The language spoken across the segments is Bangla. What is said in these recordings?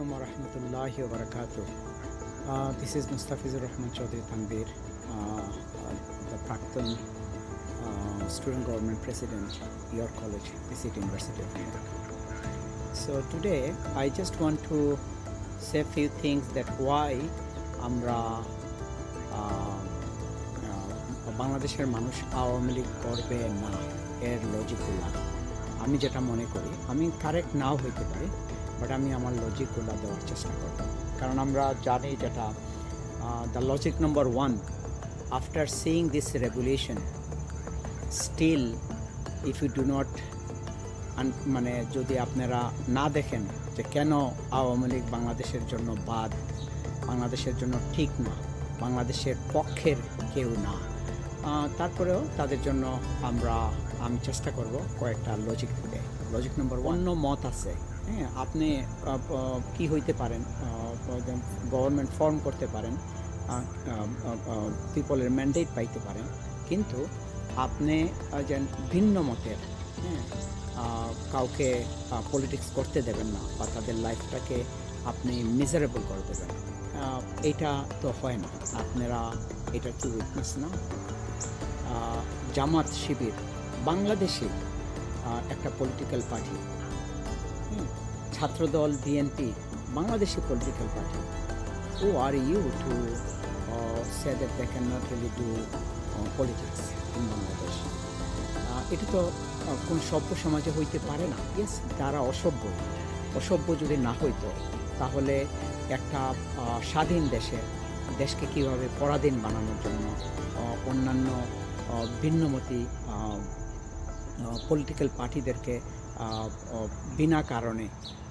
alaikum wa rahmatullahi wa barakatuh. This is Mustafizur Rahman Chaudhry Tanvir, the Prakthan Student Government President, York College, PCT University of New York. So today I just want to say a few things that why আমরা বাংলাদেশের মানুষ আওয়ামী লীগ করবে না এর লজিকগুলো আমি যেটা মনে করি, আমি কারেক্ট নাও হইতে পারি, বাট আমি আমার লজিকগুলো দেওয়ার চেষ্টা করব। কারণ আমরা জানি যেটা the logic number one, after seeing this regulation still if you do not মানে যদি আপনারা না দেখেন যে কেন আওয়ামী লীগ বাংলাদেশের জন্য বাদ, বাংলাদেশের জন্য ঠিক না, বাংলাদেশের পক্ষের কেউ না, তারপরেও তাদের জন্য আমি চেষ্টা করব কয়েকটা লজিক থেকে। লজিক নাম্বার অন্য মত আছে, হ্যাঁ, আপনি কি হইতে পারেন, গভর্নমেন্ট ফর্ম করতে পারেন, পিপলের ম্যান্ডেট পাইতে পারেন, কিন্তু আপনি যেন ভিন্ন মতের, হ্যাঁ, কাউকে পলিটিক্স করতে দেবেন না বা তাদের লাইফটাকে আপনি মিজারেবল করে দেবেন, এটা তো হয় না। আপনারা এটা কি উইটনেস না? জামাত শিবির বাংলাদেশে একটা political party, Chhatra Dal BNP Bangladeshi political party. Who are you to say that they can not really do politics in Bangladesh? এটা তো কোন সভ্য সমাজে হইতে পারে না। ইয়েস, তারা অসভ্য যদি না হইতো তাহলে একটা স্বাধীন দেশকে কীভাবে পরাধীন বানানোর জন্য অন্যান্য ভিন্নমতী পলিটিক্যাল পার্টিদেরকে বিনা কারণে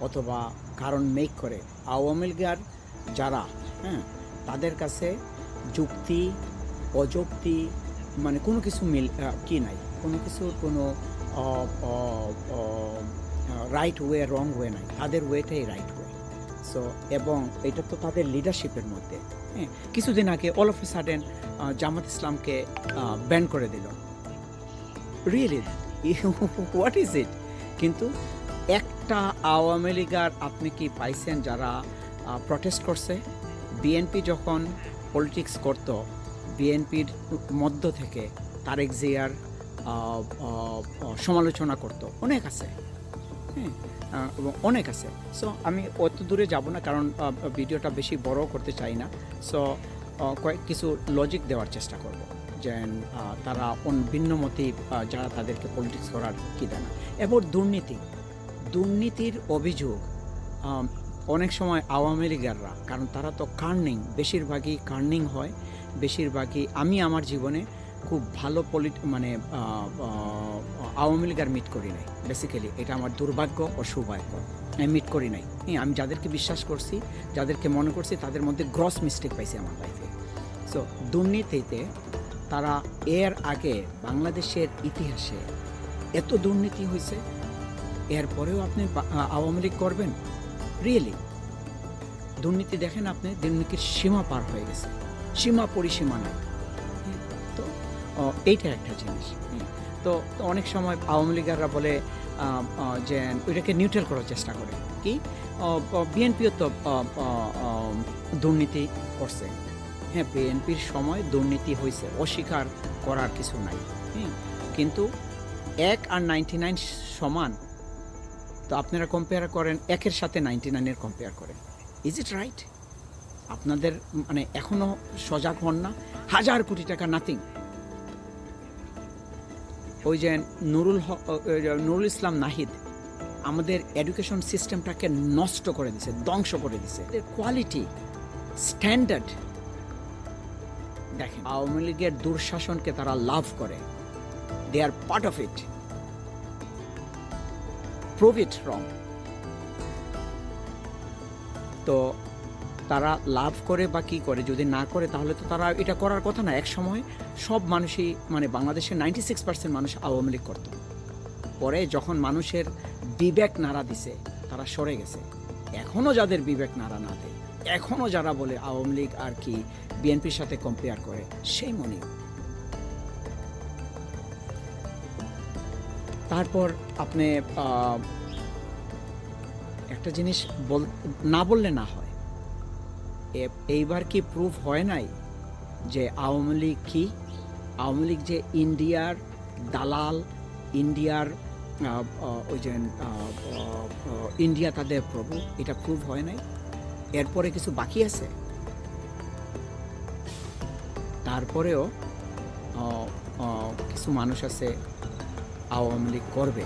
অথবা কারণ মেক করে আওয়ামী লীগের যারা, হ্যাঁ, তাদের কাছে যুক্তি অযুক্তি মানে কোনো কিছু কি নাই, কোনো কিছুর কোনো রাইট ওয়ে রং ওয়ে নাই, তাদের ওয়েটাই রাইট ওয়ে। সো এবং এটা তো তাদের লিডারশিপের মধ্যে। হ্যাঁ, কিছুদিন আগে অল অফ এ সাডেন জামাত ইসলামকে ব্যান করে দিল। Really what is it? কিন্তু একটা আওয়ামী লীগার আপনি কি পাইছেন যারা প্রটেস্ট করছে? বিএনপি যখন পলিটিক্স করত, বিএনপির মধ্য থেকে তারেক জিয়ার সমালোচনা করত, অনেক আছে, হ্যাঁ, এবং অনেক আছে। সো আমি অত দূরে যাব না, কারণ ভিডিওটা বেশি বড় করতে চাই না। সো কিছু লজিক দেওয়ার চেষ্টা করব যে তারা ভিন্নমতী যারা তাদেরকে পলিটিক্স করার কি দেয় না। এবং দুর্নীতির অভিযোগ অনেক সময় আওয়ামী লীগাররা, কারণ তারা তো বেশিরভাগই কার্নিং হয়, বেশিরভাগই। আমি আমার জীবনে খুব ভালো মানে আওয়ামী লীগার মিট করি নাই, বেসিক্যালি এটা আমার দুর্ভাগ্য ও সৌভাগ্য। আমি মিট করি নাই। আমি যাদেরকে বিশ্বাস করছি, যাদেরকে মনে করছি, তাদের মধ্যে গ্রস মিস্টেক পাইছি আমার লাইফে। সো দুর্নীতিতে তারা এর আগে বাংলাদেশের ইতিহাসে এত দুর্নীতি হয়েছে, এরপরেও আপনি আওয়ামী লীগ করবেন? রিয়েলি দুর্নীতি দেখেন আপনি, দুর্নীতির সীমা পার হয়ে গেছে, সীমা পরিসীমা নাই। তো এইটা একটা জিনিস। তো অনেক সময় আওয়ামী লীগাররা বলে যে ওইটাকে নিউট্রাল করার চেষ্টা করে, কি বিএনপিও তো দুর্নীতি করছে। হ্যাঁ, বিএনপির সময় দুর্নীতি হয়েছে, অস্বীকার করার কিছু নাই। কিন্তু 1 আর 99 সমান, তো আপনারা কম্পেয়ার করেন, 1-এর সাথে 99-এর কম্পেয়ার করেন। Is it right? আপনাদের মানে এখনও সজাগ হন না? 1000 কোটি টাকা নাথিং। ওই যে নুরুল ইসলাম নাহিদ আমাদের এডুকেশন সিস্টেমটাকে নষ্ট করে দিছে, ধ্বংস করে দিছে। কোয়ালিটি স্ট্যান্ডার্ড দেখেন, আওয়ামী লীগের দুঃশাসনকে তারা লাভ করে, they are part of it. Prove it wrong. তো তারা লাভ করে বা কী করে, যদি না করে তাহলে তো তারা এটা করার কথা না। এক সময় সব মানুষই, মানে বাংলাদেশের 96% মানুষ আওয়ামী লীগ করত। পরে যখন মানুষের বিবেক নাড়া দিছে, তারা সরে গেছে। এখনও যাদের বিবেক নাড়া না দেয়, এখনও যারা বলে আওয়ামী লীগ আর কি বিএনপির সাথে কম্পেয়ার করে, সেই মনে। তারপর আপনি একটা জিনিস না বললে না হয়। এইবার কি প্রুফ হয় নাই যে আওয়ামী লীগ কি? আওয়ামী লীগ যে ইন্ডিয়ার দালাল, ইন্ডিয়ার ওই যে ইন্ডিয়া তাদের প্রভু, এটা প্রুফ হয় নাই? এরপরে কিছু বাকি আছে? তারপরেও কিছু মানুষ আছে আওয়ামী লীগ করবে।